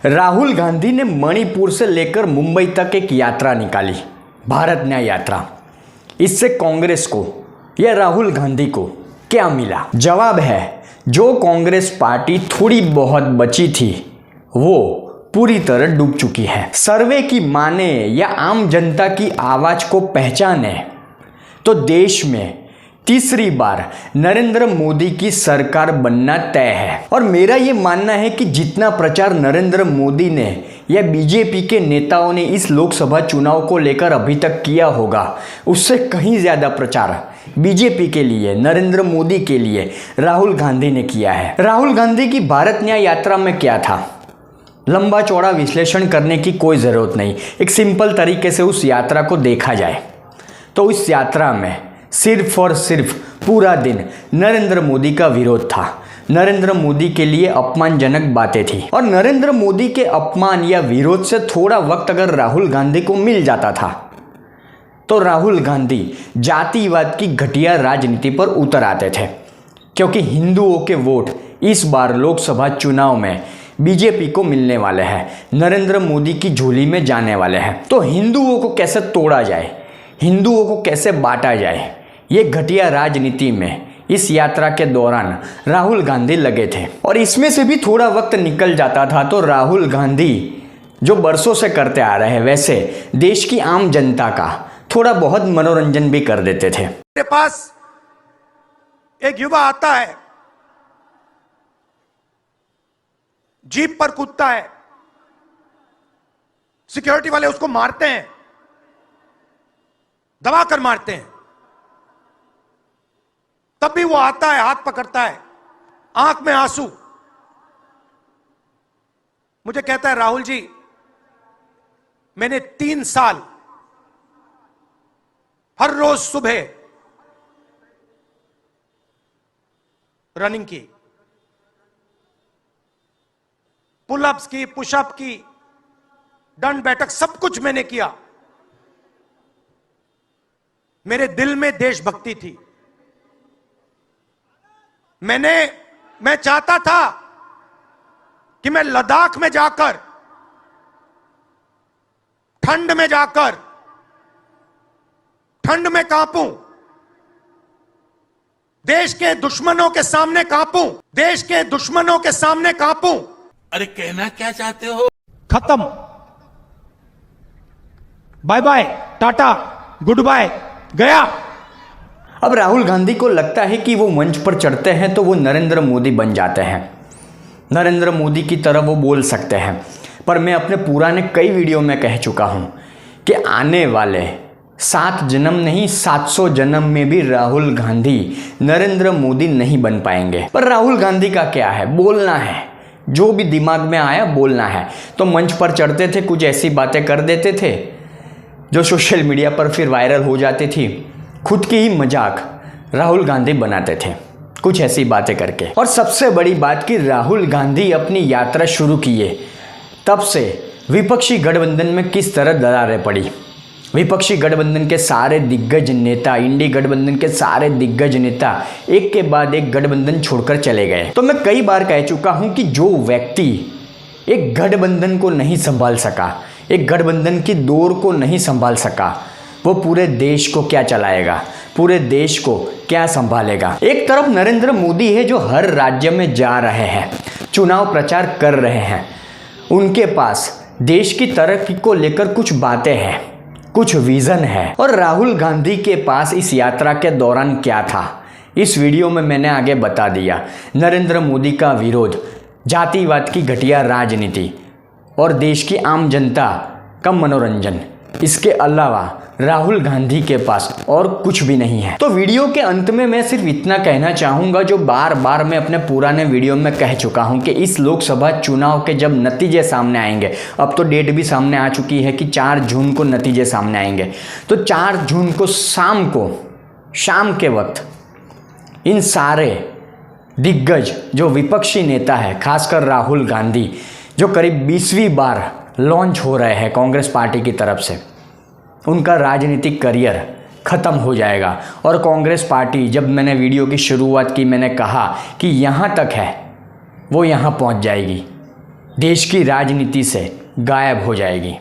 राहुल गांधी ने मणिपुर से लेकर मुंबई तक एक यात्रा निकाली, भारत न्याय यात्रा। इससे कांग्रेस को या राहुल गांधी को क्या मिला? जवाब है, जो कांग्रेस पार्टी थोड़ी बहुत बची थी वो पूरी तरह डूब चुकी है। सर्वे की माने या आम जनता की आवाज को पहचाने तो देश में तीसरी बार नरेंद्र मोदी की सरकार बनना तय है। और मेरा ये मानना है कि जितना प्रचार नरेंद्र मोदी ने या बीजेपी के नेताओं ने इस लोकसभा चुनाव को लेकर अभी तक किया होगा, उससे कहीं ज़्यादा प्रचार बीजेपी के लिए, नरेंद्र मोदी के लिए राहुल गांधी ने किया है। राहुल गांधी की भारत न्याय यात्रा में क्या था, लंबा चौड़ा विश्लेषण करने की कोई ज़रूरत नहीं। एक सिंपल तरीके से उस यात्रा को देखा जाए तो इस यात्रा में सिर्फ और सिर्फ पूरा दिन नरेंद्र मोदी का विरोध था। नरेंद्र मोदी के लिए अपमानजनक बातें थी और नरेंद्र मोदी के अपमान या विरोध से थोड़ा वक्त अगर राहुल गांधी को मिल जाता था तो राहुल गांधी जातिवाद की घटिया राजनीति पर उतर आते थे, क्योंकि हिंदुओं के वोट इस बार लोकसभा चुनाव में बीजेपी को मिलने वाले हैं, नरेंद्र मोदी की झोली में जाने वाले हैं। तो हिंदुओं को कैसे तोड़ा जाए, हिंदुओं को कैसे बांटा जाए, ये घटिया राजनीति में इस यात्रा के दौरान राहुल गांधी लगे थे। और इसमें से भी थोड़ा वक्त निकल जाता था तो राहुल गांधी जो बरसों से करते आ रहे हैं वैसे देश की आम जनता का थोड़ा बहुत मनोरंजन भी कर देते थे। मेरे पास एक युवा आता है, जीप पर कूदता है, सिक्योरिटी वाले उसको मारते हैं, दबा कर मारते हैं, तब भी वो आता है, हाथ पकड़ता है, आंख में आंसू, मुझे कहता है, राहुल जी मैंने 3 साल हर रोज सुबह रनिंग की, पुलअप्स की, पुशअप की, दंड बैठक, सब कुछ मैंने किया। मेरे दिल में देशभक्ति थी। मैं चाहता था कि मैं लद्दाख में जाकर, ठंड में जाकर, ठंड में कांपूं, देश के दुश्मनों के सामने कांपूं, देश के दुश्मनों के सामने कांपूं। अरे कहना क्या चाहते हो? खत्म, bye bye, tata, goodbye, गया। अब राहुल गांधी को लगता है कि वो मंच पर चढ़ते हैं तो वो नरेंद्र मोदी बन जाते हैं, नरेंद्र मोदी की तरह वो बोल सकते हैं। पर मैं अपने पुराने कई वीडियो में कह चुका हूं कि आने वाले 7 जन्म नहीं 700 जन्म में भी राहुल गांधी नरेंद्र मोदी नहीं बन पाएंगे। पर राहुल गांधी का क्या है, बोलना है, जो भी दिमाग में आया बोलना है। तो मंच पर चढ़ते थे, कुछ ऐसी बातें कर देते थे जो सोशल मीडिया पर फिर वायरल हो जाती थी। खुद की ही मजाक राहुल गांधी बनाते थे कुछ ऐसी बातें करके। और सबसे बड़ी बात कि राहुल गांधी अपनी यात्रा शुरू किए तब से विपक्षी गठबंधन में किस तरह दरारें पड़ी। विपक्षी गठबंधन के सारे दिग्गज नेता, इंडी गठबंधन के सारे दिग्गज नेता एक के बाद एक गठबंधन छोड़कर चले गए। तो मैं कई बार कह चुका हूं कि जो व्यक्ति एक गठबंधन को नहीं संभाल सका, एक गठबंधन की डोर को नहीं संभाल सका, वो पूरे देश को क्या चलाएगा, पूरे देश को क्या संभालेगा। एक तरफ नरेंद्र मोदी है जो हर राज्य में जा रहे हैं, चुनाव प्रचार कर रहे हैं, उनके पास देश की तरक्की को लेकर कुछ बातें हैं, कुछ विजन है। और राहुल गांधी के पास इस यात्रा के दौरान क्या था, इस वीडियो में मैंने आगे बता दिया। नरेंद्र मोदी का विरोध, जातिवाद की घटिया राजनीति और देश की आम जनता का मनोरंजन, इसके अलावा राहुल गांधी के पास और कुछ भी नहीं है। तो वीडियो के अंत में मैं सिर्फ इतना कहना चाहूँगा जो बार बार मैं अपने पुराने वीडियो में कह चुका हूँ कि इस लोकसभा चुनाव के जब नतीजे सामने आएंगे, अब तो डेट भी सामने आ चुकी है कि 4 जून को नतीजे सामने आएंगे, तो 4 जून को शाम के वक्त इन सारे दिग्गज जो विपक्षी नेता है, खासकर राहुल गांधी जो करीब 20वीं बार लॉन्च हो रहे हैं कांग्रेस पार्टी की तरफ से, उनका राजनीतिक करियर ख़त्म हो जाएगा। और कांग्रेस पार्टी, जब मैंने वीडियो की शुरुआत की मैंने कहा कि यहाँ तक है, वो यहाँ पहुँच जाएगी। देश की राजनीति से गायब हो जाएगी।